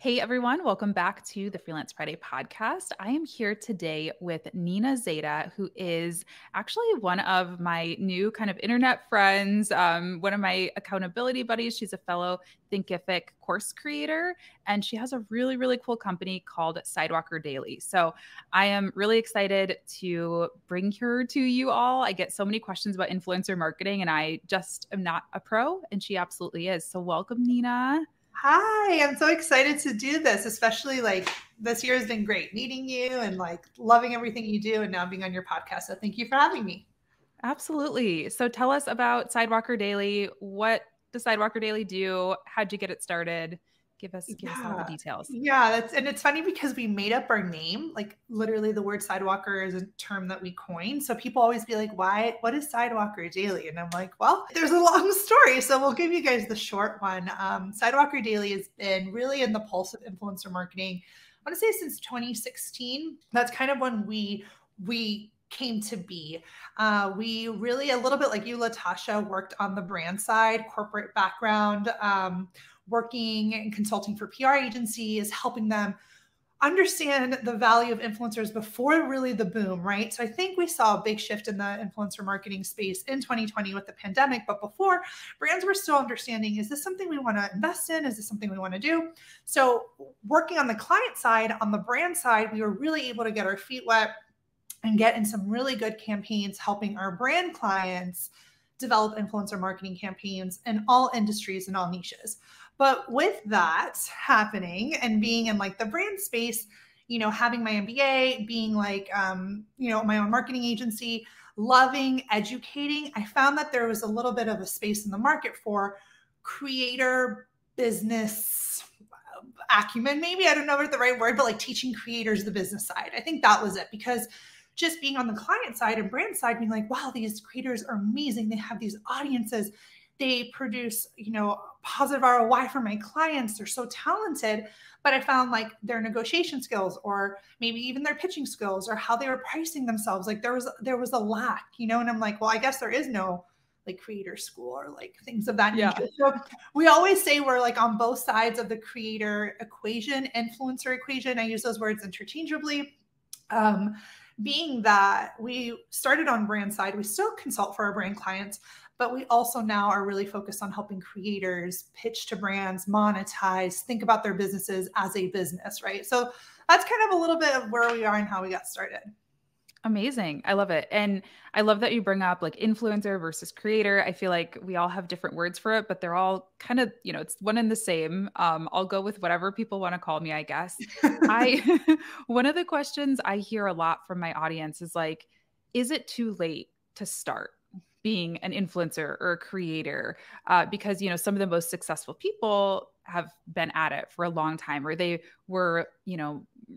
Hey everyone, welcome back to the Freelance Friday podcast. I am here today with Nina Zadeh, who is actually one of my new kind of internet friends, one of my accountability buddies. She's a fellow Thinkific course creator, and she has a really, really cool company called Sidewalker Daily. So I am really excited to bring her to you all. I get so many questions about influencer marketing, and I just am not a pro, and she absolutely is. So welcome, Nina. Hi, I'm so excited to do this, especially like this year has been great meeting you and like loving everything you do and now being on your podcast. So thank you for having me. Absolutely. So tell us about Sidewalker Daily. What does Sidewalker Daily do? How'd you get it started? Give us all the Yeah. details. Yeah, and it's funny because we made up our name. Like literally the word sidewalker is a term that we coined. So people always be like, what is Sidewalker Daily? And I'm like, well, there's a long story. So we'll give you guys the short one. Sidewalker Daily has been really in the pulse of influencer marketing. I want to say since 2016. That's kind of when we came to be. We really, a little bit like you, Latasha, worked on the brand side, corporate background, working and consulting for PR agencies, helping them understand the value of influencers before really the boom, right? So I think we saw a big shift in the influencer marketing space in 2020 with the pandemic, but before, brands were still understanding, is this something we want to invest in? Is this something we want to do? So working on the client side, on the brand side, we were really able to get our feet wet and get in some really good campaigns, helping our brand clients develop influencer marketing campaigns in all industries and all niches. But with that happening and being in like the brand space, having my MBA, being like, my own marketing agency, loving educating, I found that there was a little bit of a space in the market for creator business acumen, maybe. I don't know what the right word, but like teaching creators the business side. I think that was it, because just being on the client side and brand side, being like, wow, these creators are amazing. They have these audiences. They produce, positive ROI for my clients. They're so talented. But I found like their negotiation skills, or maybe even their pitching skills, or how they were pricing themselves, like there was a lack, and I'm like, well, I guess there is no like creator school or like things of that nature. So we always say we're like on both sides of the creator equation, influencer equation. I use those words interchangeably. Being that we started on brand side, we still consult for our brand clients, but we also now are really focused on helping creators pitch to brands, monetize, think about their businesses as a business, right? So that's kind of a little bit of where we are and how we got started. Amazing. I love it. And I love that you bring up like influencer versus creator. I feel like we all have different words for it, but they're all kind of, it's one and the same. I'll go with whatever people want to call me, I guess. One of the questions I hear a lot from my audience is like, is it too late to start being an influencer or a creator? Because, some of the most successful people have been at it for a long time, or they were,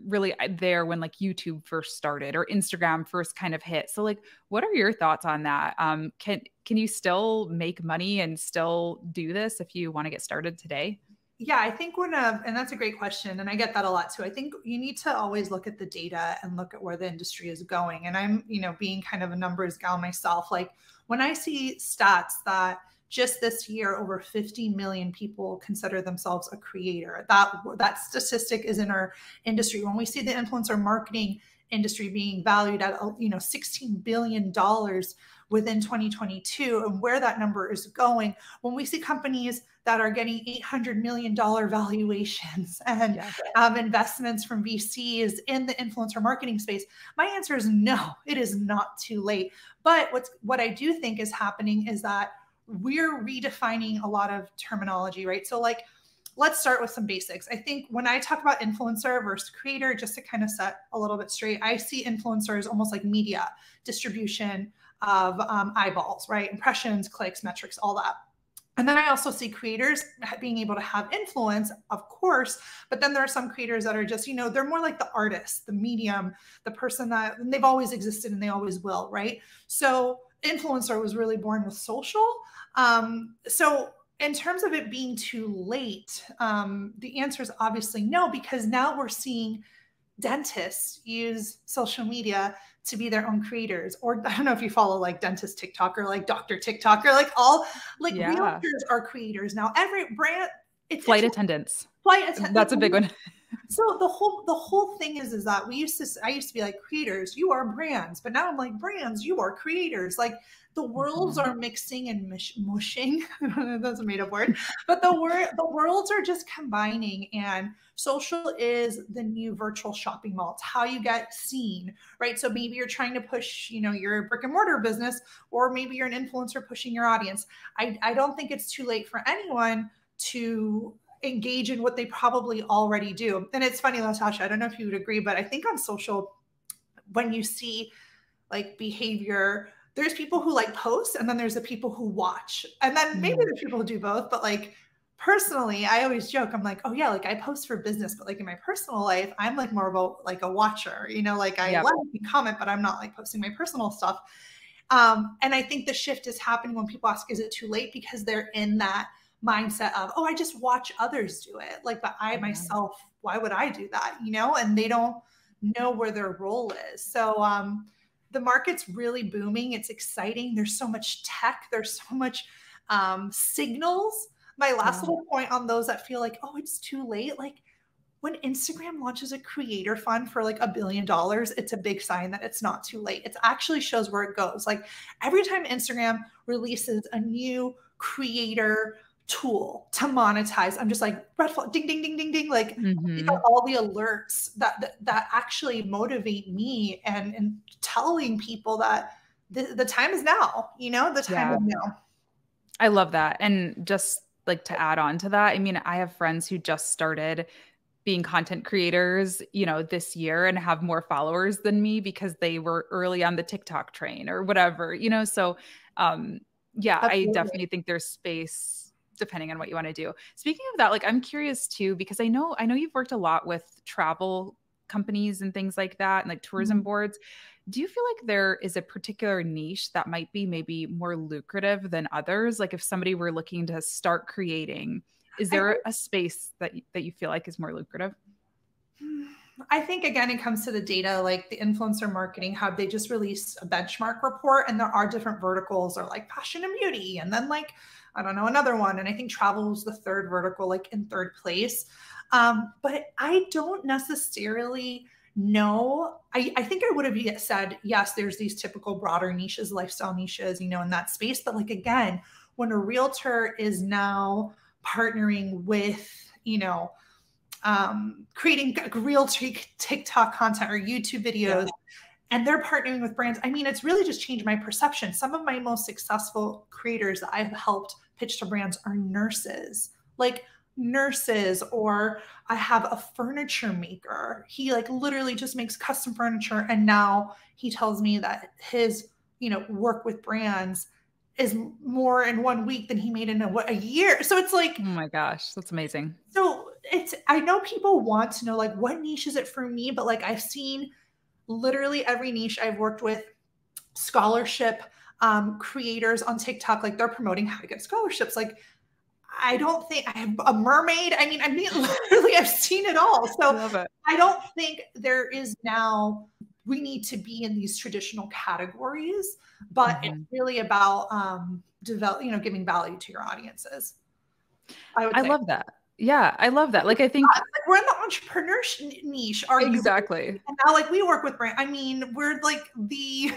really there when like YouTube first started or Instagram first kind of hit. So like, what are your thoughts on that? Can you still make money and still do this if you want to get started today? Yeah, I think and that's a great question. And I get that a lot too. I think you need to always look at the data and look at where the industry is going. And I'm, being kind of a numbers gal myself, like when I see stats that just this year, over 50 million people consider themselves a creator. That statistic is in our industry. When we see the influencer marketing industry being valued at, $16 billion within 2022, and where that number is going, when we see companies that are getting $800 million valuations and investments from VCs in the influencer marketing space, my answer is no, it is not too late. But what I do think is happening is that we're redefining a lot of terminology, right? So like, let's start with some basics. I think when I talk about influencer versus creator, just to kind of set a little bit straight, I see influencers almost like media distribution of eyeballs, right? Impressions, clicks, metrics, all that. And then I also see creators being able to have influence, of course, but then there are some creators that are just, they're more like the artist, the medium, the person that they've always existed and they always will, right? So influencer was really born with social. So in terms of it being too late, the answer is obviously no, because now we're seeing dentists use social media to be their own creators. Or I don't know if you follow like dentist TikTok or like doctor TikTok or like all like realtors are creators now. Every brand, Flight it's attendants. flight attendant. That's a big one. So the whole thing is that I used to be like, creators, you are brands, but now I'm like, brands, you are creators. Like the worlds Mhm. are mixing and mushing. That's a made up word, but the worlds are just combining, and social is the new virtual shopping mall. It's how you get seen, right? So maybe you're trying to push, your brick and mortar business, or maybe you're an influencer pushing your audience. I don't think it's too late for anyone to engage in what they probably already do. And it's funny, Latasha, I don't know if you would agree, but I think on social, when you see like behavior, there's people who like post, and then there's the people who watch. And then maybe Mm. there's people who do both, but like personally, I always joke, I'm like, oh yeah, like I post for business, but like in my personal life, I'm like more of like a watcher, like I Yep. like and comment, but I'm not like posting my personal stuff. And I think the shift is happening when people ask, is it too late? Because they're in that mindset of, oh, I just watch others do it. Like, but I Yeah. myself, why would I do that? And they don't know where their role is. So the market's really booming. It's exciting. There's so much tech. There's so much signals. My last Yeah. little point on those that feel like, oh, it's too late. Like when Instagram launches a creator fund for like $1 billion, it's a big sign that it's not too late. It actually shows where it goes. Like every time Instagram releases a new creator tool to monetize, I'm just like, red flag, ding, ding, ding, ding, ding. Like these are Hmm. all the alerts that actually motivate me and telling people that the time is now, the time Yeah. is now. I love that. And just like to add on to that, I mean, I have friends who just started being content creators, this year and have more followers than me because they were early on the TikTok train or whatever, So, um, yeah, I Absolutely. definitely think there's space depending on what you want to do. Speaking of that, like I'm curious too, because I know you've worked a lot with travel companies and things like that and like tourism Mhm. boards. Do you feel like there is a particular niche that might be maybe more lucrative than others? Like if somebody were looking to start creating, is I there think a space that you feel like is more lucrative? I think again, it comes to the data, like the Influencer Marketing Hub, they just released a benchmark report, and there are different verticals, or like fashion and beauty, and then like, I don't know, another one. And I think travel was the third vertical, like in third place. But I don't necessarily know. I think I would have said, yes, there's these typical broader niches, lifestyle niches, in that space. But like, again, when a realtor is now partnering with, creating real TikTok content or YouTube Yeah. videos, and they're partnering with brands. I mean, it's really just changed my perception. Some of my most successful creators that I've helped pitch to brands are nurses, like nurses, or I have a furniture maker. He like literally just makes custom furniture. And now he tells me that his, work with brands is more in 1 week than he made in a year. So it's like, Oh my gosh, that's amazing. so I know people want to know like what niche is it for me, but like I've seen literally every niche I've worked with, scholarship creators on TikTok, like they're promoting how to get scholarships. Like I don't think I have a mermaid. I mean, literally I've seen it all. I So love it. I don't think there is now, we need to be in these traditional categories, but it's Mhm. really about giving value to your audiences, I would I say. love that. Yeah, I love that. Like, I think Like we're in the entrepreneur niche, arguably, exactly. and now like we work with brand. I mean, we're like the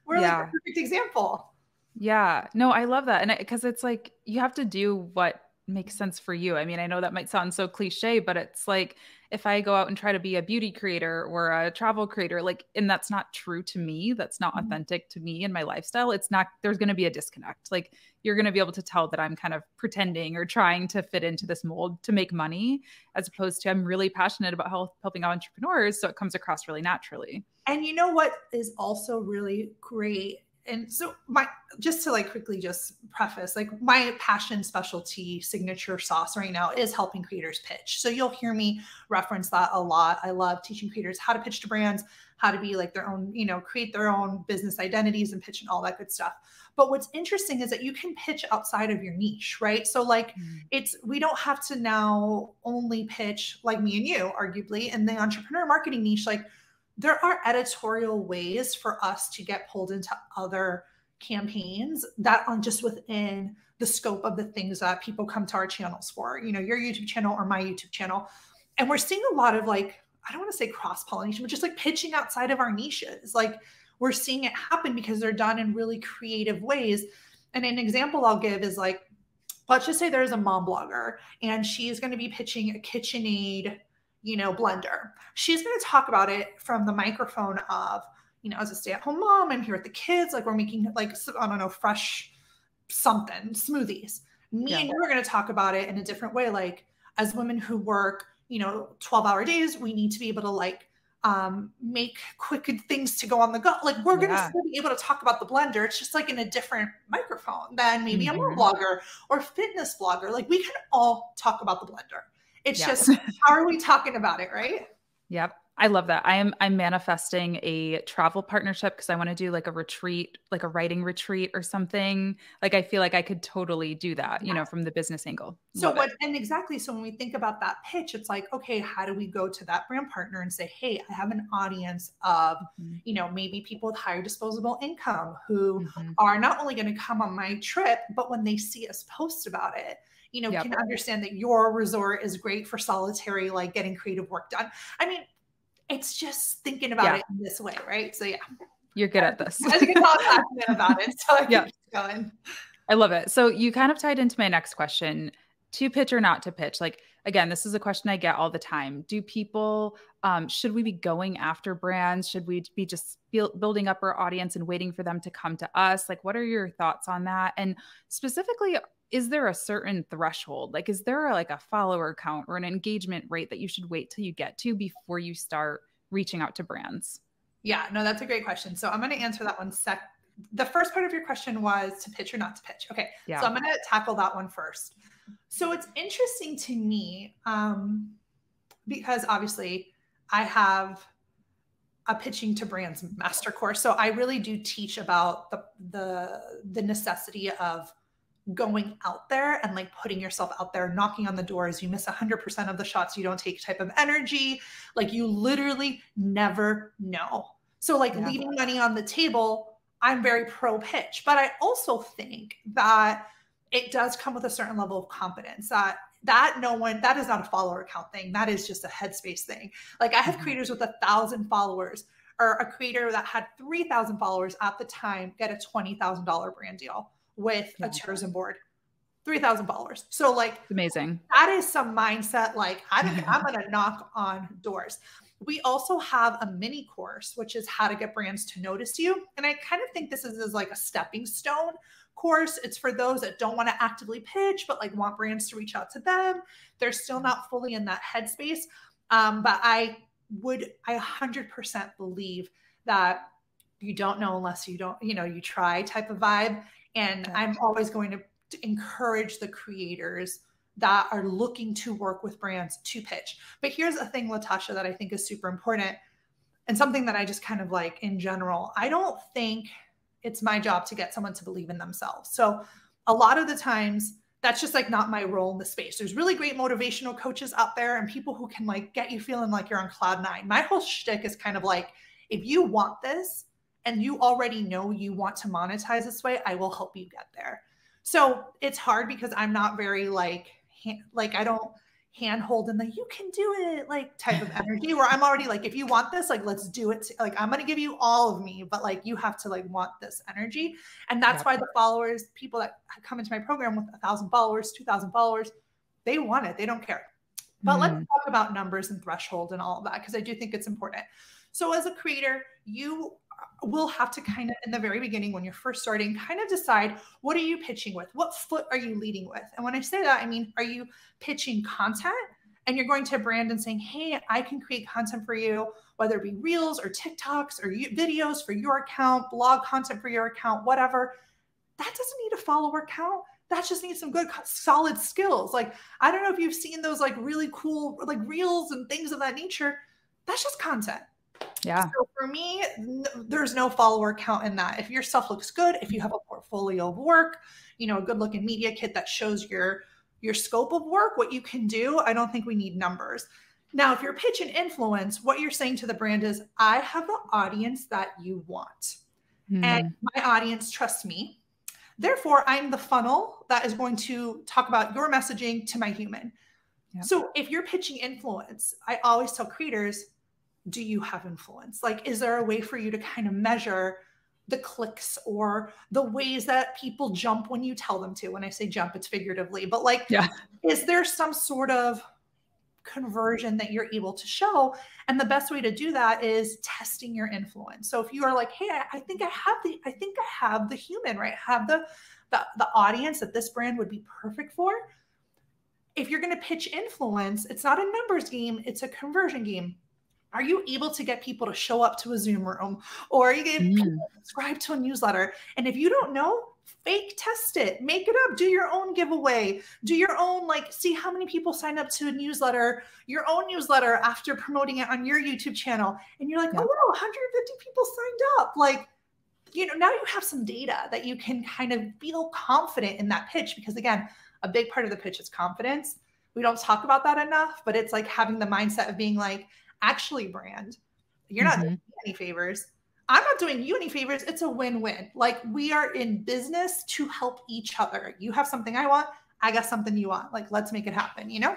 Yeah. perfect example. Yeah. No, I love that. And because it's like you have to do what makes sense for you. I mean, I know that might sound so cliche, but it's like if I go out and try to be a beauty creator or a travel creator, like, and that's not true to me, that's not Mhm. authentic to me and my lifestyle, it's not, there's going to be a disconnect. Like, you're going to be able to tell that I'm kind of pretending or trying to fit into this mold to make money, as opposed to I'm really passionate about helping entrepreneurs. So it comes across really naturally. And you know what is also really great? And so my, just to like quickly just preface, like my passion, specialty, signature sauce right now is helping creators pitch. So you'll hear me reference that a lot. I love teaching creators how to pitch to brands, how to be like their own, create their own business identities and pitch and all that good stuff. But what's interesting is that you can pitch outside of your niche, right? So like Mm. we don't have to now only pitch like me and you, arguably, in the entrepreneur marketing niche. Like there are editorial ways for us to get pulled into other campaigns that are just within the scope of the things that people come to our channels for, you know, your YouTube channel or my YouTube channel. And we're seeing a lot of like, I don't want to say cross-pollination, but just like pitching outside of our niches. Like we're seeing it happen because they're done in really creative ways. And an example I'll give is like, let's just say there's a mom blogger and she's going to be pitching a KitchenAid, you know, blender. She's going to talk about it from the microphone of, you know, as a stay-at-home mom, I'm here with the kids, like we're making like, I don't know, fresh something, smoothies. Me and you are going to talk about it in a different way. Like as women who work, you know, 12-hour days, we need to be able to like make quick things to go on the go. Like we're going to still be able to talk about the blender. It's just like in a different microphone than maybe a mom blogger or fitness blogger. Like we can all talk about the blender. It's just, how are we talking about it? Right. Yep. I love that. I'm manifesting a travel partnership because I want to do like a retreat, like a writing retreat or something. Like I feel like I could totally do that, you know, from the business angle. So what, and exactly. So when we think about that pitch, it's like, okay, how do we go to that brand partner and say, hey, I have an audience of, you know, maybe people with higher disposable income who are not only going to come on my trip, but when they see us post about it, you know, can understand that your resort is great for solitary, like getting creative work done. I mean, it's just thinking about it in this way, right? So you're good at this. I can talk passionate about it, so I can keep going. I love it. So you kind of tied into my next question: to pitch or not to pitch. Like again, this is a question I get all the time. Do people? Should we be going after brands? Should we be just building up our audience and waiting for them to come to us? Like, what are your thoughts on that? And specifically, is there a certain threshold? Like, is there like a follower count or an engagement rate that you should wait till you get to before you start reaching out to brands? Yeah, no, that's a great question. So I'm going to answer that one The first part of your question was to pitch or not to pitch. Okay. So I'm going to tackle that one first. So it's interesting to me because obviously I have a pitching to brands master course. So I really do teach about the necessity of going out there and like putting yourself out there, knocking on the doors. You miss 100% of the shots you don't take type of energy. Like you literally never know. So like leaving money on the table, I'm very pro pitch, but I also think that it does come with a certain level of confidence that is not a follower count thing. That is just a headspace thing. Like I have creators with 1,000 followers or a creator that had 3,000 followers at the time get a $20,000 brand deal with a tourism board, 3,000 followers. So like, it's amazing. That is some mindset. Like I'm going to knock on doors. We also have a mini course, which is how to get brands to notice you. And I kind of think this is like a stepping stone course. It's for those that don't want to actively pitch, but like want brands to reach out to them. They're still not fully in that headspace. But I 100% believe that you don't know unless you try type of vibe. And I'm always going to encourage the creators that are looking to work with brands to pitch. But here's a thing, Latasha, that I think is super important and something that I just kind of like in general. I don't think it's my job to get someone to believe in themselves. So a lot of the times that's just like not my role in the space. There's really great motivational coaches out there and people who can like get you feeling like you're on cloud nine. My whole shtick is kind of like, if you want this and you already know you want to monetize this way, I will help you get there. So it's hard because I'm not very like I don't handhold in the you can do it like type of energy where I'm already like, if you want this, like, let's do it. Like, I'm going to give you all of me, but like, you have to like want this energy. And that's why the followers, people that come into my program with 1,000 followers, 2,000 followers, they want it. They don't care. But let's talk about numbers and threshold and all of that, because I do think it's important. So as a creator, you will have to kind of, in the very beginning, when you're first starting, kind of decide, what are you pitching with? What foot are you leading with? And when I say that, I mean, are you pitching content and you're going to a brand and saying, hey, I can create content for you, whether it be reels or TikToks or videos for your account, blog content for your account, whatever. That doesn't need a follower count. That just needs some good, solid skills. Like, I don't know if you've seen those like really cool, like reels and things of that nature. That's just content. Yeah. So for me, there's no follower count in that. If your stuff looks good, if you have a portfolio of work, a good looking media kit that shows your scope of work, what you can do, I don't think we need numbers. Now, if you're pitch and influence, what you're saying to the brand is, I have the audience that you want. and Mm. my audience trusts me. Therefore, I'm the funnel that is going to talk about your messaging to my human. Yep. So if you're pitching influence, I always tell creators, do you have influence? Like, is there a way for you to kind of measure the clicks or the ways that people jump when you tell them to? When I say jump, it's figuratively, but like, Yeah. is there some sort of conversion that you're able to show? And the best way to do that is testing your influence. So if you are like, hey, I think I have the human, right? I have the audience that this brand would be perfect for. If you're going to pitch influence, it's not a numbers game, it's a conversion game. Are you able to get people to show up to a Zoom room, or are you get people to subscribe to a newsletter? And if you don't know, fake test it, make it up, do your own giveaway, do your own, like, see how many people sign up to a newsletter, your own newsletter after promoting it on your YouTube channel. And you're like, Yeah. oh, wow, 150 people signed up. Like, you know, now you have some data that you can kind of feel confident in that pitch, because again, a big part of the pitch is confidence. We don't talk about that enough, but it's like having the mindset of being like, actually, brand, you're not doing me any favors. I'm not doing you any favors. It's a win-win. Like, we are in business to help each other. You have something I want, I got something you want. Like, let's make it happen, you know?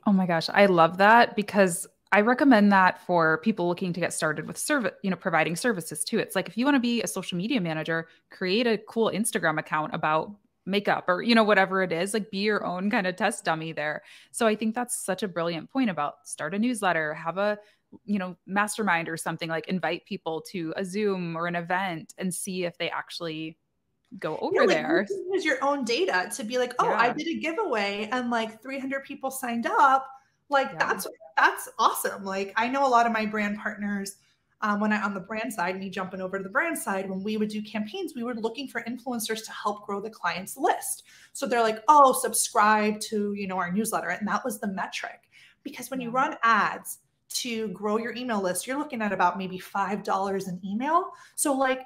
Oh my gosh, I love that, because I recommend that for people looking to get started with service, providing services too. It's like, if you want to be a social media manager, create a cool Instagram account about makeup or, whatever it is, like, be your own kind of test dummy there. So I think that's such a brilliant point about start a newsletter, have a, mastermind or something, like invite people to a Zoom or an event and see if they actually go Yeah, over like, you there. can use your own data to be like, oh, I Yeah. did a giveaway and like 300 people signed up. Like, Yeah. that's awesome. Like, I know a lot of my brand partners, when I on the brand side, me jumping over to the brand side, when we would do campaigns, we were looking for influencers to help grow the client's list. So they're like, oh, subscribe to, our newsletter. And that was the metric. Because when you Yeah. run ads to grow your email list, you're looking at about maybe $5 an email. So like,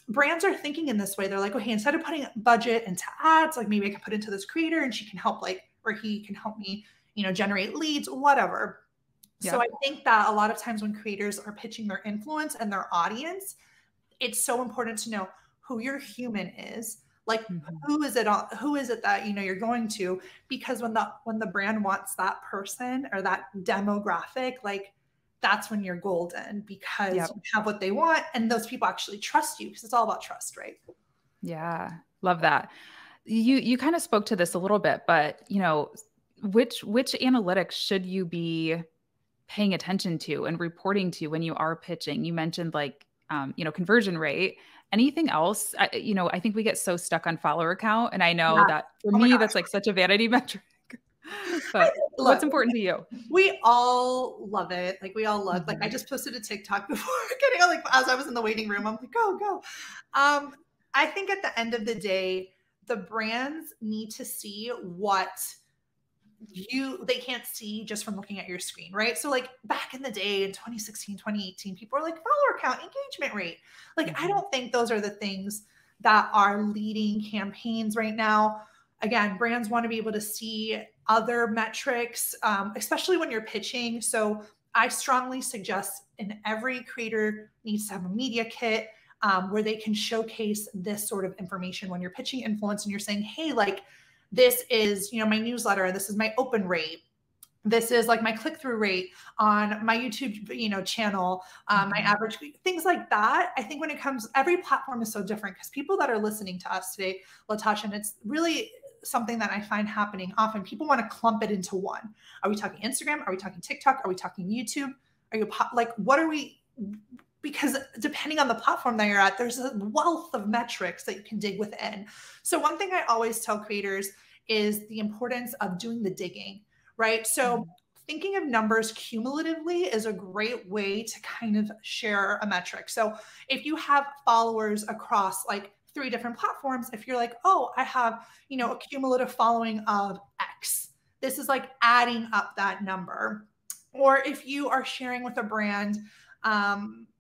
brands are thinking in this way. They're like, okay, instead of putting budget into ads, like, maybe I can put into this creator and she can help, like, or he can help me, generate leads, whatever. So Yeah. I think that a lot of times when creators are pitching their influence and their audience, it's so important to know who your human is. Like, Mhm. who is it that, you're going to, because when the brand wants that person or that demographic, like, that's when you're golden, because Yep. you have what they want and those people actually trust you, because it's all about trust, right? Yeah. Love that. You kind of spoke to this a little bit, but which analytics should you be paying attention to and reporting to when you are pitching? You mentioned, like, conversion rate. Anything else? I think we get so stuck on follower count, and I know Yeah. that for Oh my me, gosh. that's like such a vanity metric. But what's Look, important to you? we all love it. Like, we all love, like, I Mhm. just posted a TikTok before getting, like, as I was in the waiting room, I'm like, go, go. I think at the end of the day, the brands need to see what they can't see just from looking at your screen, right? So like, back in the day in 2016, 2018, people were like, follower count, engagement rate. Like, I Mhm. don't think those are the things that are leading campaigns right now. Again, brands want to be able to see other metrics, especially when you're pitching. So I strongly suggest, and every creator needs to have a media kit, where they can showcase this sort of information when you're pitching influence and you're saying, hey, like, this is, my newsletter, this is my open rate, this is like my click-through rate on my YouTube, channel, my Mhm. average, things like that. I think when it comes, every platform is so different, because people that are listening to us today, Latasha, and it's really something that I find happening often, people want to clump it into one. Are we talking Instagram? Are we talking TikTok? Are we talking YouTube? Are you like, what are we? Because depending on the platform that you're at, there's a wealth of metrics that you can dig within. So one thing I always tell creators is the importance of doing the digging, right? So Mhm. thinking of numbers cumulatively is a great way to kind of share a metric. So if you have followers across like 3 different platforms, if you're like, oh, I have, a cumulative following of X, this is like adding up that number. Or if you are sharing with a brand,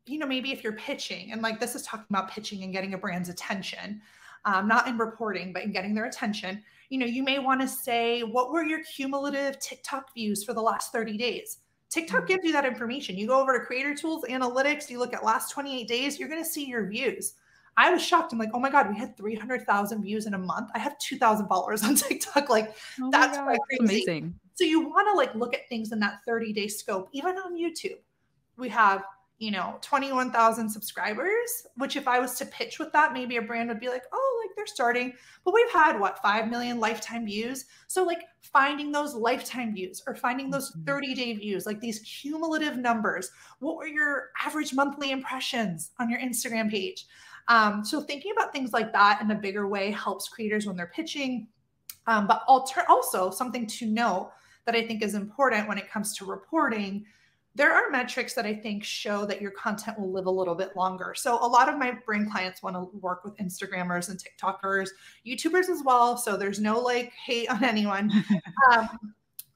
maybe if you're pitching, and like, this is talking about pitching and getting a brand's attention, not in reporting, but in getting their attention, you may want to say, what were your cumulative TikTok views for the last 30 days? TikTok Mhm. gives you that information. You go over to Creator Tools, Analytics, you look at last 28 days, you're going to see your views. I was shocked. I'm like, oh my God, we had 300,000 views in a month. I have 2,000 followers on TikTok. Like Oh my that's God, quite that's crazy. amazing. So you want to like look at things in that 30-day scope. Even on YouTube, we have, 21,000 subscribers, which if I was to pitch with that, maybe a brand would be like, oh, like they're starting, but we've had 5 million lifetime views. So like finding those lifetime views or finding those 30-day views, like these cumulative numbers. What were your average monthly impressions on your Instagram page? So thinking about things like that in a bigger way helps creators when they're pitching. But also something to note that I think is important when it comes to reporting, there are metrics that I think show that your content will live a little bit longer. So a lot of my brand clients want to work with Instagrammers and TikTokers, YouTubers as well. So there's no like hate on anyone.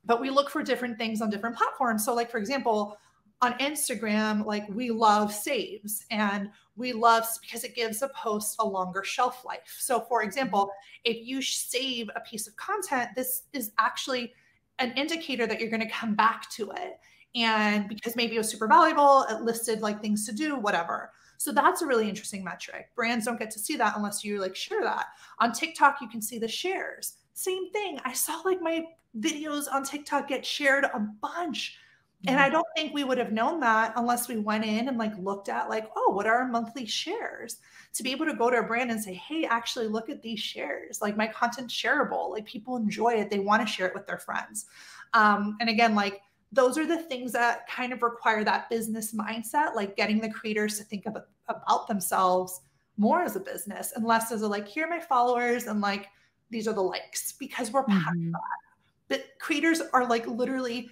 But we look for different things on different platforms. So like, for example, on Instagram, like we love saves and we love because it gives a post a longer shelf life. So for example, if you save a piece of content, this is actually an indicator that you're going to come back to it. And because maybe it was super valuable, it listed like things to do, whatever. So that's a really interesting metric. Brands don't get to see that unless you like share that. On TikTok, you can see the shares. Same thing. I saw like my videos on TikTok get shared a bunch. And I don't think we would have known that unless we went in and like looked at like, oh, what are our monthly shares? To be able to go to a brand and say, hey, actually look at these shares. Like my content's shareable. Like people enjoy it. They want to share it with their friends. And again, like those are the things that kind of require that business mindset, like getting the creators to think about themselves more as a business and less as a like, here are my followers and like, these are the likes, because we're past that. But creators are like literally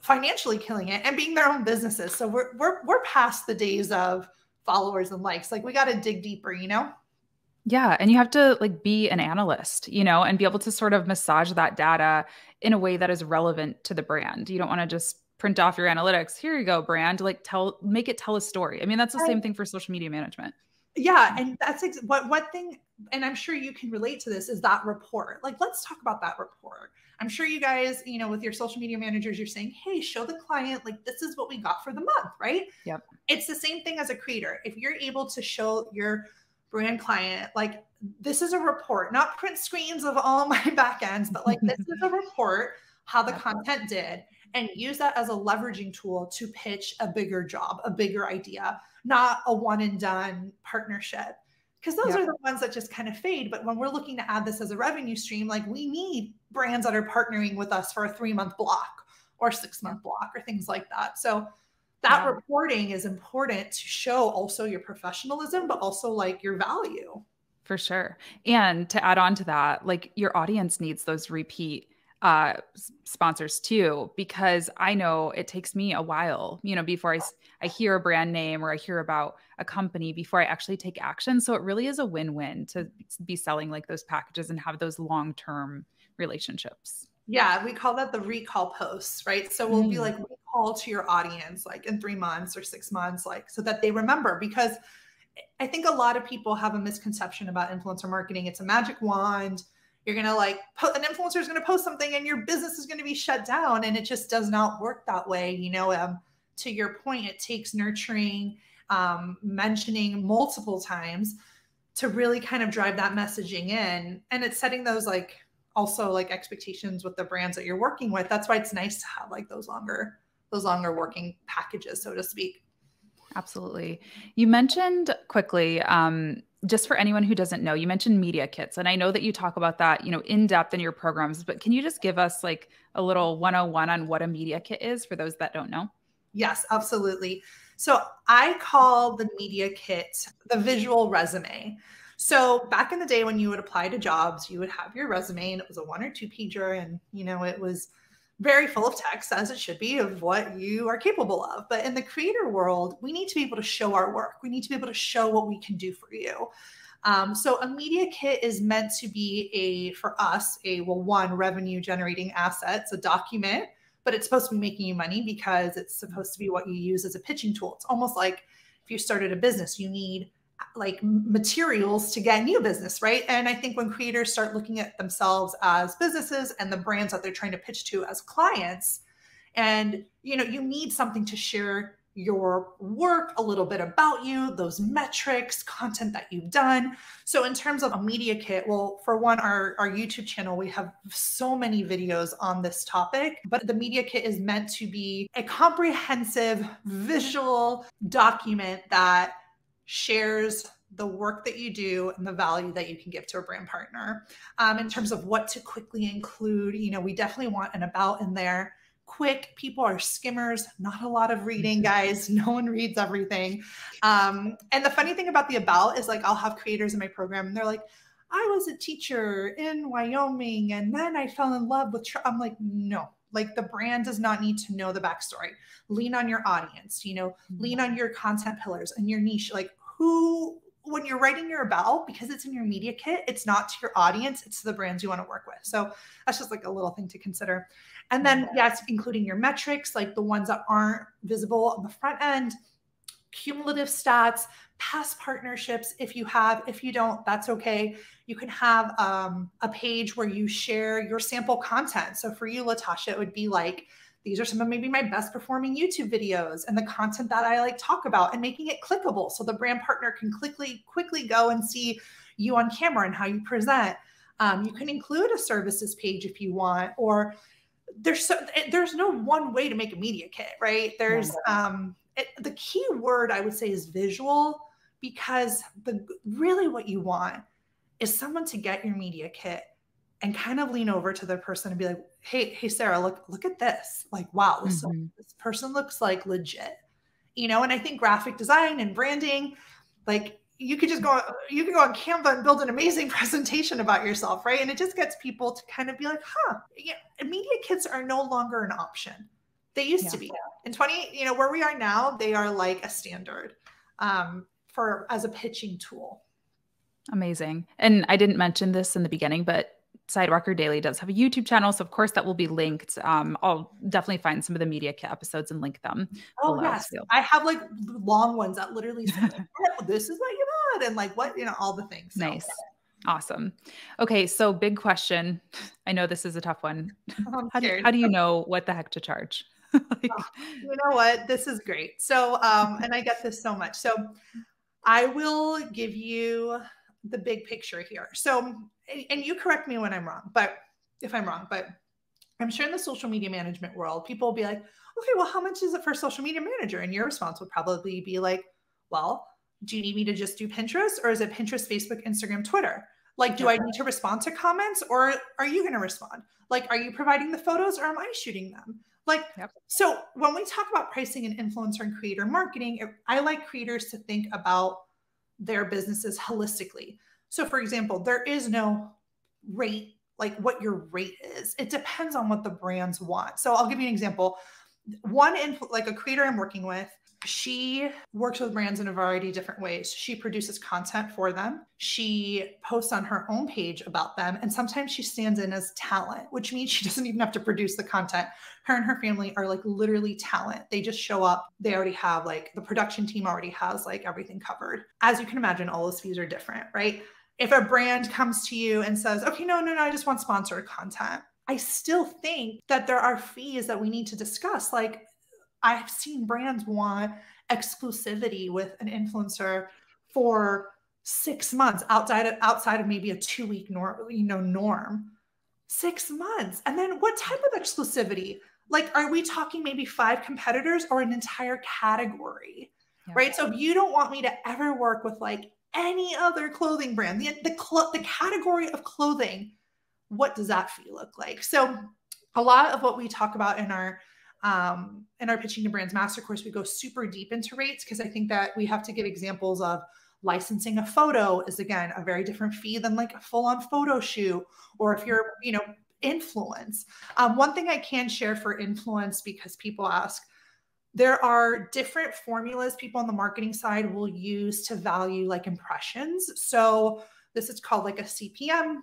financially killing it and being their own businesses. So we're past the days of followers and likes. Like we got to dig deeper, Yeah. And you have to like be an analyst, and be able to sort of massage that data in a way that is relevant to the brand. You don't want to just print off your analytics. Here you go, brand, like make it tell a story. I mean, that's the same thing for social media management. Yeah. And that's what thing, and I'm sure you can relate to this, is that report. Like, let's talk about that report. I'm sure you guys, with your social media managers, you're saying, hey, show the client, like, this is what we got for the month, right? Yep. It's the same thing as a creator. If you're able to show your brand client, like, this is a report, not print screens of all my back ends, but like, this is a report, how the content did, and use that as a leveraging tool to pitch a bigger job, a bigger idea, not a one and done partnership. Because those are the ones that just kind of fade. But when we're looking to add this as a revenue stream, like we need brands that are partnering with us for a 3-month block or 6-month block or things like that. So that reporting is important to show also your professionalism, but also like your value. For sure. And to add on to that, like your audience needs those repeat sponsors too, because I know it takes me a while, before I hear a brand name or I hear about a company before I actually take action. So it really is a win-win to be selling like those packages and have those long-term relationships. Yeah, we call that the recall posts, right? So we'll be like, recall to your audience like in 3 months or 6 months, like so that they remember. Because I think a lot of people have a misconception about influencer marketing. It's a magic wand. You're going to like an influencer is going to post something and your business is going to be shut down. And it just does not work that way. To your point, it takes nurturing, mentioning multiple times to really kind of drive that messaging in. And it's setting those like also like expectations with the brands that you're working with. That's why it's nice to have like those longer working packages, so to speak. Absolutely. You mentioned quickly, just for anyone who doesn't know, you mentioned media kits. And I know that you talk about that, in depth in your programs, but can you just give us like a little 101 on what a media kit is for those that don't know? Yes, absolutely. So I call the media kit the visual resume. So back in the day when you would apply to jobs, you would have your resume and it was a 1 or 2 pager and, it was very full of text, as it should be, of what you are capable of. But in the creator world, we need to be able to show our work. We need to be able to show what we can do for you. So a media kit is meant to be for us, one, revenue generating asset. It's a document, but it's supposed to be making you money because it's supposed to be what you use as a pitching tool. It's almost like if you started a business, you need like materials to get new business, right? And I think when creators start looking at themselves as businesses and the brands that they're trying to pitch to as clients, and you need something to share your work, a little bit about you, those metrics, content that you've done. So in terms of a media kit, well, for one, our YouTube channel, we have so many videos on this topic, but the media kit is meant to be a comprehensive visual document that shares the work that you do and the value that you can give to a brand partner. In terms of what to quickly include, we definitely want an about in there. Quick, people are skimmers, not a lot of reading, guys. No one reads everything. And the funny thing about the about is, like, I'll have creators in my program and they're like, I was a teacher in Wyoming and then I fell in love with, I'm like, no, like, the brand does not need to know the backstory. Lean on your audience, lean on your content pillars and your niche. Like, when you're writing your about, because it's in your media kit, it's not to your audience, it's to the brands you want to work with. So that's just like a little thing to consider. And then, yes, including your metrics, like the ones that aren't visible on the front end, cumulative stats, past partnerships. If you don't, that's okay. You can have a page where you share your sample content. So for you, Latasha, it would be like, these are some of maybe my best performing YouTube videos and the content that I like talk about, and making it clickable so the brand partner can quickly go and see you on camera and how you present. You can include a services page if you want, or there's no one way to make a media kit, right? There's the key word I would say is visual, because really what you want is someone to get your media kit and kind of lean over to their person and be like, hey, Sarah, look at this. Like, wow, this person looks like legit, and I think graphic design and branding, like, you could go on Canva and build an amazing presentation about yourself, right? And it just gets people to kind of be like, media kits are no longer an option. They used to be. In where we are now, they are like a standard as a pitching tool. Amazing. And I didn't mention this in the beginning, but Sidewalker Daily does have a YouTube channel. So of course that will be linked. I'll definitely find some of the media kit episodes and link them. Oh, yes. I have like long ones that literally say, oh, this is what you want. And like what, all the things. So. Nice. Awesome. Okay. So big question. I know this is a tough one. How do you know what the heck to charge? You know what? This is great. So, and I get this so much. So I will give you the big picture here. So, and you correct me when I'm wrong, but I'm sure in the social media management world, people will be like, okay, well, how much is it for a social media manager? And your response would probably be like, well, do you need me to just do Pinterest, or is it Pinterest, Facebook, Instagram, Twitter? Like, do I need to respond to comments, or are you going to respond? Like, are you providing the photos, or am I shooting them? Like, So when we talk about pricing and influencer and creator marketing, I like creators to think about their businesses holistically. So for example, there is no rate, like what your rate is. It depends on what the brands want. So I'll give you an example. Like a creator I'm working with, she works with brands in a variety of different ways. She produces content for them. She posts on her own page about them. And sometimes she stands in as talent, which means she doesn't even have to produce the content. Her and her family are like literally talent. They just show up. They already have like the production team already has like everything covered. As you can imagine, all those fees are different, right? If a brand comes to you and says, okay, no, I just want sponsored content, I still think that there are fees that we need to discuss. Like, I've seen brands want exclusivity with an influencer for 6 months outside of maybe a 2-week norm. 6 months. And then what type of exclusivity? Like, are we talking maybe 5 competitors or an entire category? Right? So if you don't want me to ever work with like any other clothing brand, the category of clothing, what does that fee look like? So a lot of what we talk about in our Pitching to Brands Master Course, we go super deep into rates, because I think that we have to give examples of licensing a photo is, again, a very different fee than like a full-on photo shoot, or if you're, influence. One thing I can share for influence, because people ask, there are different formulas people on the marketing side will use to value like impressions. So this is called like a CPM.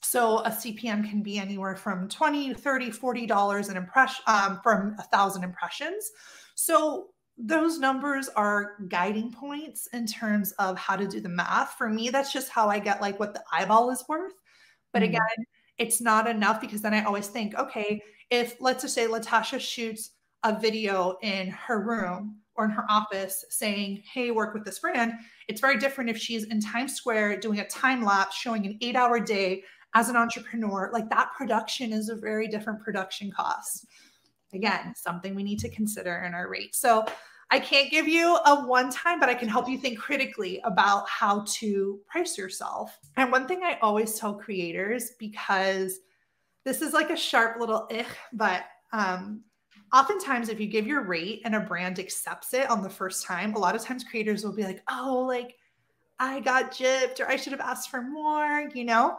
So a CPM can be anywhere from $20, $30, $40 an impression from 1,000 impressions. So those numbers are guiding points in terms of how to do the math. For me, that's just how I get like what the eyeball is worth. But again, it's not enough, because then I always think, okay, if let's just say Latasha shoots a video in her room or in her office saying, hey, work with this brand. It's very different if she's in Times Square doing a time lapse, showing an 8-hour day as an entrepreneur. Like that production is a very different production cost. Again, something we need to consider in our rate. So I can't give you a one time, but I can help you think critically about how to price yourself. And one thing I always tell creators, because this is like a sharp little but oftentimes if you give your rate and a brand accepts it on the first time, a lot of times creators will be like, oh, like I got gypped or I should have asked for more, you know?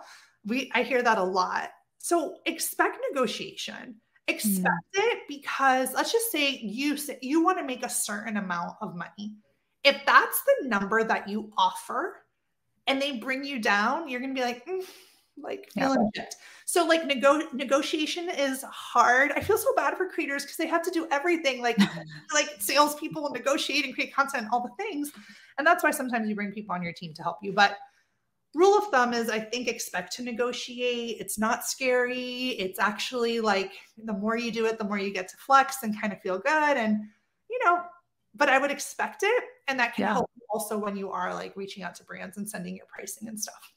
I hear that a lot. So expect negotiation. Expect it, because let's just say you want to make a certain amount of money. If that's the number that you offer and they bring you down, you're going to be like feeling shit. So like negotiation is hard. I feel so bad for creators because they have to do everything like salespeople negotiate and create content, all the things. And that's why sometimes you bring people on your team to help you. But rule of thumb is, I think, expect to negotiate. It's not scary. It's actually like the more you do it, the more you get to flex and kind of feel good. And, but I would expect it. And that can help you also when you are like reaching out to brands and sending your pricing and stuff.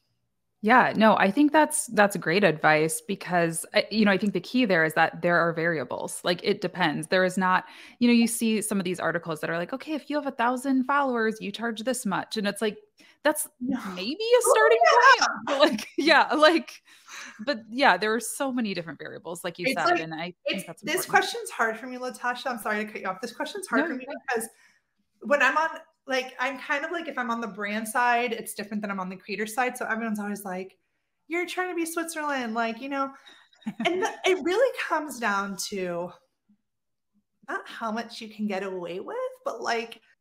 Yeah, no, I think that's great advice, because, I think the key there is that there are variables. Like it depends. There is not, you see some of these articles that are like, okay, if you have 1,000 followers, you charge this much. And it's like, that's maybe a starting point. But there are so many different variables, like you said. And I think that's important. This question's hard for me, Latasha. I'm sorry to cut you off. This question's hard for me because when I'm on, I'm kind of like, if I'm on the brand side, it's different than I'm on the creator side. So everyone's always like, you're trying to be Switzerland, and it really comes down to not how much you can get away with, but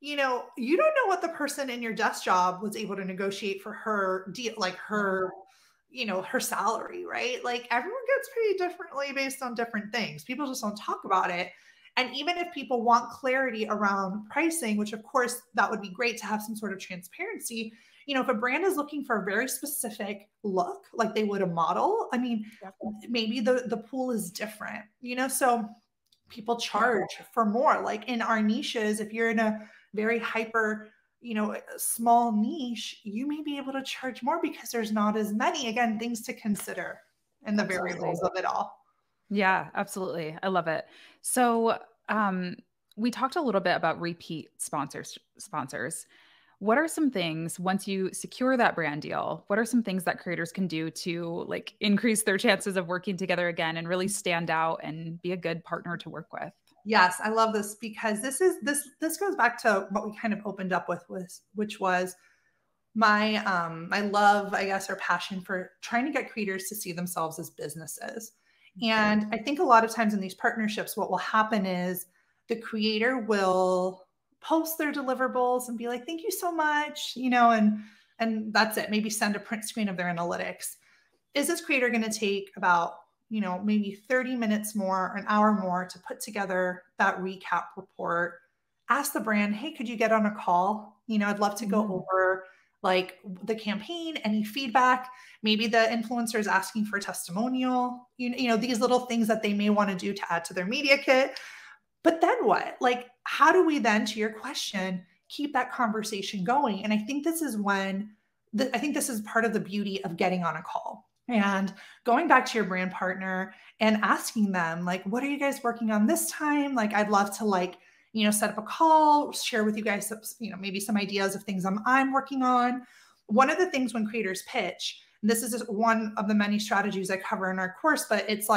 you don't know what the person in your desk job was able to negotiate for her deal, her salary, right? Like everyone gets paid differently based on different things. People just don't talk about it. And even if people want clarity around pricing, which of course that would be great to have some sort of transparency, if a brand is looking for a very specific look, like they would a model, maybe the pool is different, so people charge for more. Like in our niches, if you're in a very hyper, small niche, you may be able to charge more because there's not as many, again, things to consider and the variables of it all. Yeah, absolutely. I love it. So, we talked a little bit about repeat sponsors. What are some things, once you secure that brand deal, what are some things that creators can do to increase their chances of working together again and really stand out and be a good partner to work with? Yes, I love this, because this goes back to what we kind of opened up with, which was my I love, I guess, our passion for trying to get creators to see themselves as businesses. And I think a lot of times in these partnerships, what will happen is the creator will post their deliverables and be like, thank you so much, and that's it. Maybe send a print screen of their analytics. Is this creator going to take about, maybe 30 minutes more, an hour more to put together that recap report? Ask the brand, hey, could you get on a call? I'd love to go over the campaign, any feedback. Maybe the influencer is asking for a testimonial, these little things that they may want to do to add to their media kit. But then what? How do we then, to your question, keep that conversation going? And I think this is part of the beauty of getting on a call and going back to your brand partner and asking them, what are you guys working on this time? I'd love to set up a call, share with you guys, maybe some ideas of things I'm working on. One of the things when creators pitch, and this is just one of the many strategies I cover in our course, but it's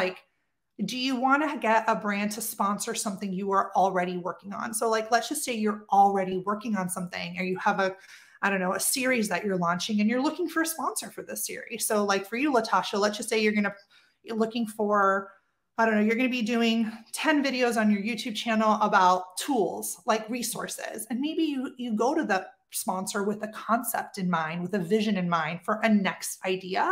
do you want to get a brand to sponsor something you are already working on? So let's just say you're already working on something, or you have a series that you're launching and you're looking for a sponsor for this series. So for you, Latasha, let's just say you're looking for, you're going to be doing 10 videos on your YouTube channel about tools, resources. And maybe you go to the sponsor with a concept in mind, with a vision in mind for a next idea.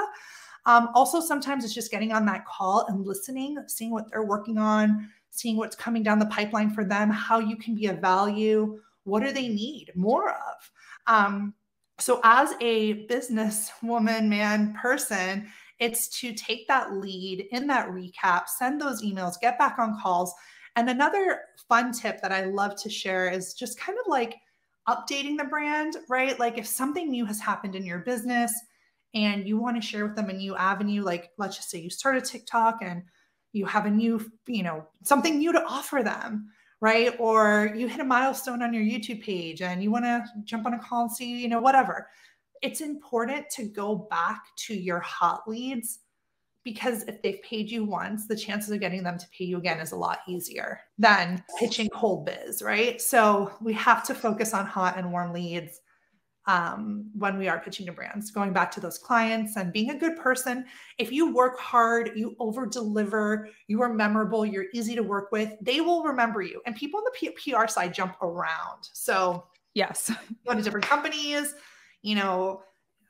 Also, sometimes it's just getting on that call and listening, seeing what they're working on, seeing what's coming down the pipeline for them, how you can be of value, what do they need more of? So as a business woman, man, person, it's to take that lead in that recap, send those emails, get back on calls, And another fun tip that I love to share is just kind of like updating the brand, right? Like if something new has happened in your business and you want to share with them a new avenue, like let's just say you start a TikTok and you have a new, something new to offer them, right? Or you hit a milestone on your YouTube page and you want to jump on a call and see, whatever. It's important to go back to your hot leads, because if they've paid you once, the chances of getting them to pay you again is a lot easier than pitching cold biz, right? So we have to focus on hot and warm leads when we are pitching to brands, going back to those clients and being a good person. If you work hard, you over deliver, you are memorable, you're easy to work with, they will remember you. And people on the PR side jump around. So yes, go to different companies,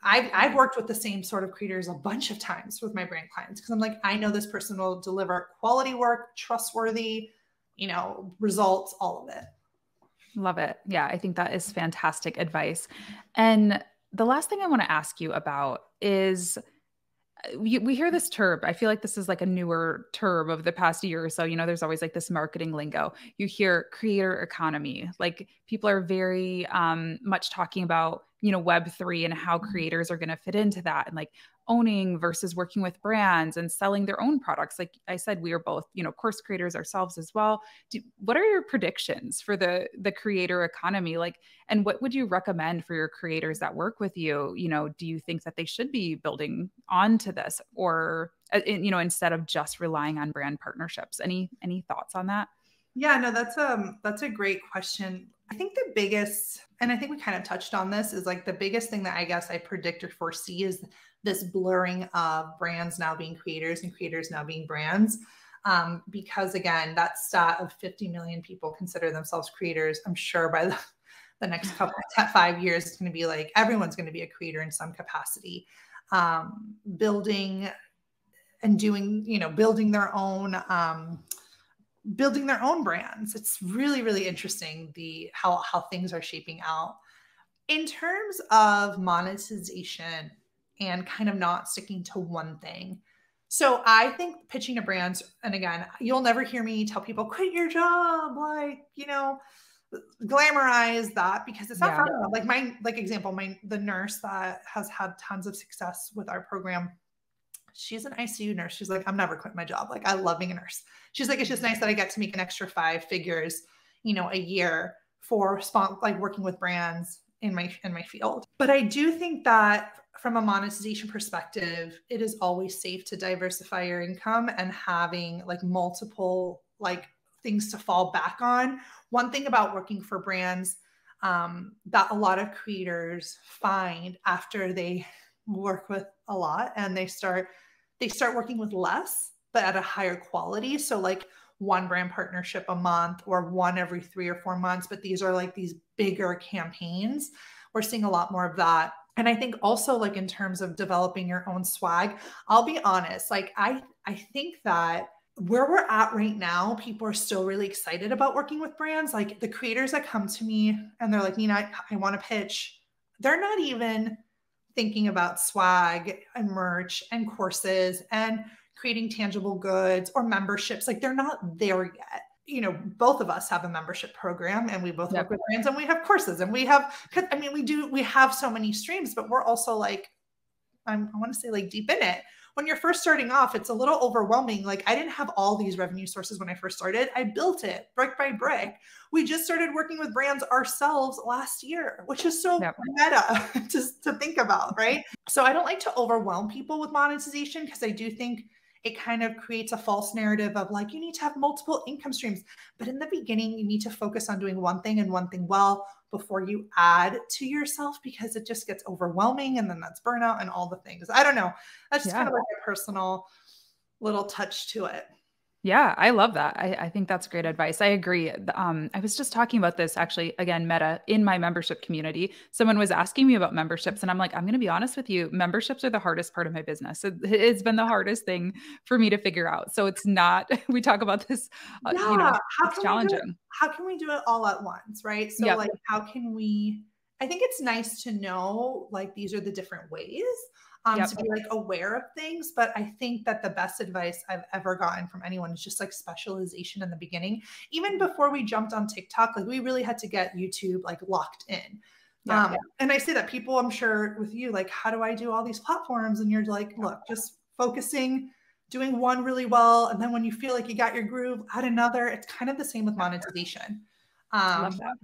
I've worked with the same sort of creators a bunch of times with my brand clients, because I'm like, I know this person will deliver quality work, trustworthy, results, all of it. love it. Yeah, I think that is fantastic advice. And the last thing I want to ask you about is we hear this term. I feel like this is like a newer term of the past year or so. There's always like this marketing lingo. You hear creator economy. Like people are very much talking about, Web3 and how creators are going to fit into that, and like owning versus working with brands and selling their own products. Like I said, we are both, course creators ourselves as well. What are your predictions for the creator economy? Like, and what would you recommend for your creators that work with you? Do you think that they should be building onto this, or, instead of just relying on brand partnerships? Any thoughts on that? Yeah, no, that's a great question. I think the biggest, and I think we kind of touched on this, is like the biggest thing that I guess I predict or foresee is this blurring of brands now being creators and creators now being brands. Because again, that stat of 50 million people consider themselves creators, I'm sure by the next 5 years, it's going to be like everyone's going to be a creator in some capacity, building and doing, building their own brands. It's really, really interesting how things are shaping out in terms of monetization and kind of not sticking to one thing. So I think pitching to brands, and again, you'll never hear me tell people quit your job, like, glamorize that, because it's not for everyone. Like the nurse that has had tons of success with our program, she's an ICU nurse. She's like, I'm never quitting my job. Like, I love being a nurse. She's like, it's just nice that I get to make an extra 5 figures, a year for working with brands in my field. But I do think that from a monetization perspective, it is always safe to diversify your income and having like multiple things to fall back on. One thing about working for brands that a lot of creators find after they work with a lot and they start working with less, but at a higher quality. So like one brand partnership a month or one every 3 or 4 months, but these are like these bigger campaigns. We're seeing a lot more of that. And I think also like in terms of developing your own swag, I'll be honest, like I think that where we're at right now, people are still really excited about working with brands. Like the creators that come to me and they're like, Nina, I want to pitch. They're not even thinking about swag and merch and courses and creating tangible goods or memberships. Like they're not there yet. Both of us have a membership program and we both work with brands and we have courses and we have so many streams, but we're also like, I want to say like deep in it. When you're first starting off, it's a little overwhelming. Like I didn't have all these revenue sources when I first started. I built it brick by brick. We just started working with brands ourselves last year, which is so meta to think about, right? So I don't like to overwhelm people with monetization, because I do think it kind of creates a false narrative of like, you need to have multiple income streams. But in the beginning, you need to focus on doing one thing and one thing well before you add to yourself, because it just gets overwhelming and then that's burnout and all the things. I don't know. That's just kind of like a personal little touch to it. Yeah, I love that. I think that's great advice. I agree. I was just talking about this actually, again, meta in my membership community. Someone was asking me about memberships and I'm like, I'm going to be honest with you. Memberships are the hardest part of my business. It's been the hardest thing for me to figure out. So it's not, we talk about this, it's challenging. How can we do it all at once? Right. So I think it's nice to know like, these are the different ways. Yep. to be like aware of things. But I think that the best advice I've ever gotten from anyone is just like specialization in the beginning. Even before we jumped on TikTok, like we really had to get YouTube like locked in. Yeah. And I say that people, I'm sure with you, like, how do I do all these platforms? And you're like, look, just focusing, doing one really well. And then when you feel like you got your groove, add another. It's kind of the same with monetization. Love that.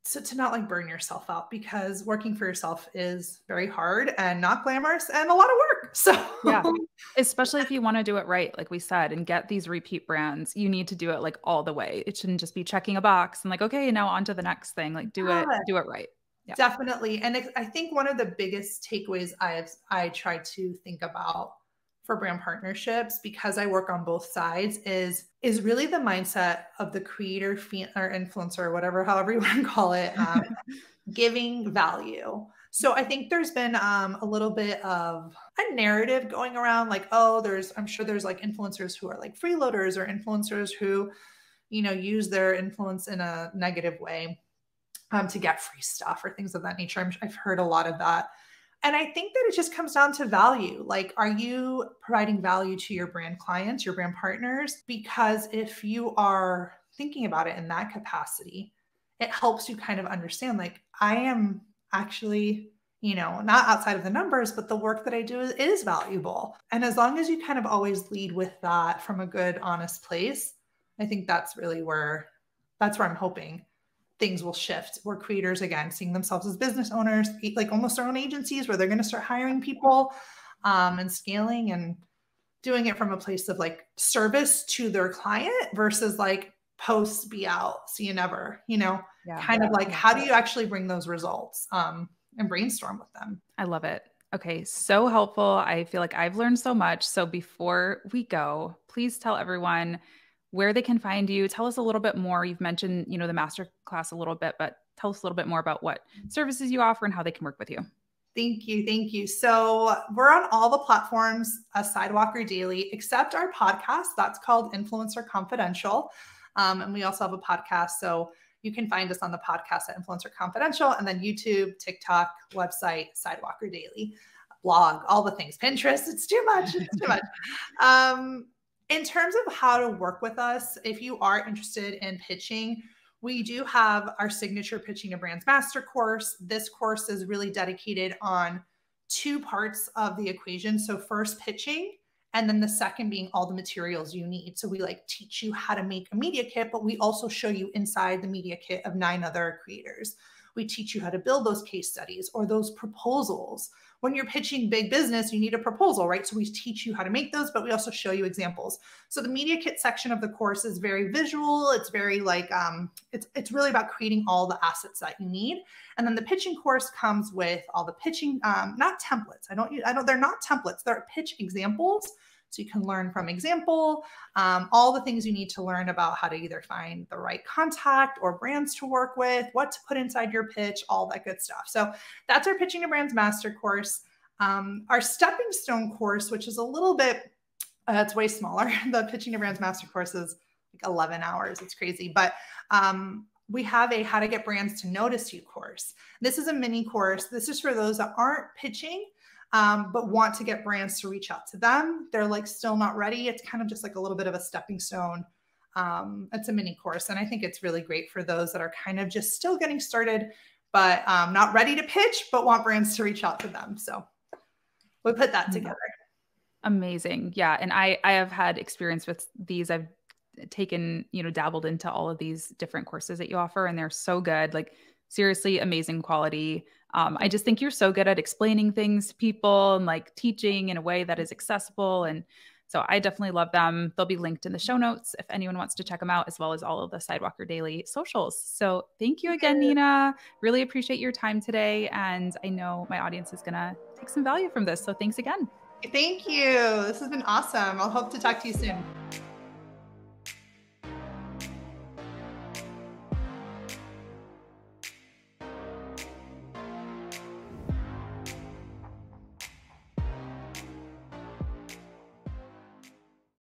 So to not like burn yourself out, because working for yourself is very hard and not glamorous and a lot of work. So Yeah. Especially if you want to do it right, like we said, and get these repeat brands, you need to do it like all the way. It shouldn't just be checking a box and like, okay, now on to the next thing. Like do it right. Yeah. Definitely. And I think one of the biggest takeaways I try to think about for brand partnerships, because I work on both sides, is really the mindset of the creator or influencer, or whatever, however you want to call it, giving value. So I think there's been a little bit of a narrative going around like, oh, I'm sure there's like influencers who are like freeloaders, or influencers who, use their influence in a negative way to get free stuff or things of that nature. I've heard a lot of that. And I think that it just comes down to value. Like, are you providing value to your brand clients, your brand partners? Because if you are thinking about it in that capacity, it helps you kind of understand, like, I am actually, not outside of the numbers, but the work that I do is valuable. And as long as you kind of always lead with that from a good, honest place, I think that's really where I'm hoping things will shift, where creators, again, seeing themselves as business owners, like almost their own agencies, where they're going to start hiring people and scaling and doing it from a place of like service to their client versus like posts be out, see you never, kind of like, how do you actually bring those results and brainstorm with them? I love it. Okay, so helpful. I feel like I've learned so much. So before we go, please tell everyone where they can find you. Tell us a little bit more. You've mentioned, the masterclass a little bit, but tell us a little bit more about what services you offer and how they can work with you. Thank you. Thank you. So we're on all the platforms, Sidewalker Daily, except our podcast. That's called Influencer Confidential. And we also have a podcast. So you can find us on the podcast at Influencer Confidential, and then YouTube, TikTok, website, Sidewalker Daily, blog, all the things, Pinterest. It's too much. It's too much. In terms of how to work with us, if you are interested in pitching, we do have our signature Pitching to Brands Master course. This course is really dedicated on two parts of the equation. So first, pitching, and then the second being all the materials you need. So we like teach you how to make a media kit, but we also show you inside the media kit of 9 other creators. We teach you how to build those case studies or those proposals. When you're pitching big business, you need a proposal, right? So we teach you how to make those, but we also show you examples. So the media kit section of the course is very visual. It's very like, it's really about creating all the assets that you need. And then the pitching course comes with all the pitching, not templates. They're not templates. They're pitch examples. So you can learn from example, all the things you need to learn about how to either find the right contact or brands to work with, what to put inside your pitch, all that good stuff. So that's our Pitching to Brands Master course. Our Stepping Stone course, which is a little bit, it's way smaller. The Pitching to Brands Master course is like 11 hours. It's crazy. But we have a How to Get Brands to Notice You course. This is a mini course. This is for those that aren't pitching, but want to get brands to reach out to them. They're like still not ready. It's kind of just like a little bit of a stepping stone. It's a mini course. And I think it's really great for those that are kind of just still getting started, but not ready to pitch, but want brands to reach out to them. So we put that together. Amazing. Yeah. And I have had experience with these. I've taken, dabbled into all of these different courses that you offer, and they're so good. Like seriously, amazing quality. I just think you're so good at explaining things to people and like teaching in a way that is accessible. And so I definitely love them. They'll be linked in the show notes if anyone wants to check them out, as well as all of the Sidewalker Daily socials. So thank you again, Nina. Really appreciate your time today. And I know my audience is going to take some value from this. So thanks again. Thank you. This has been awesome. I'll hope to talk to you soon.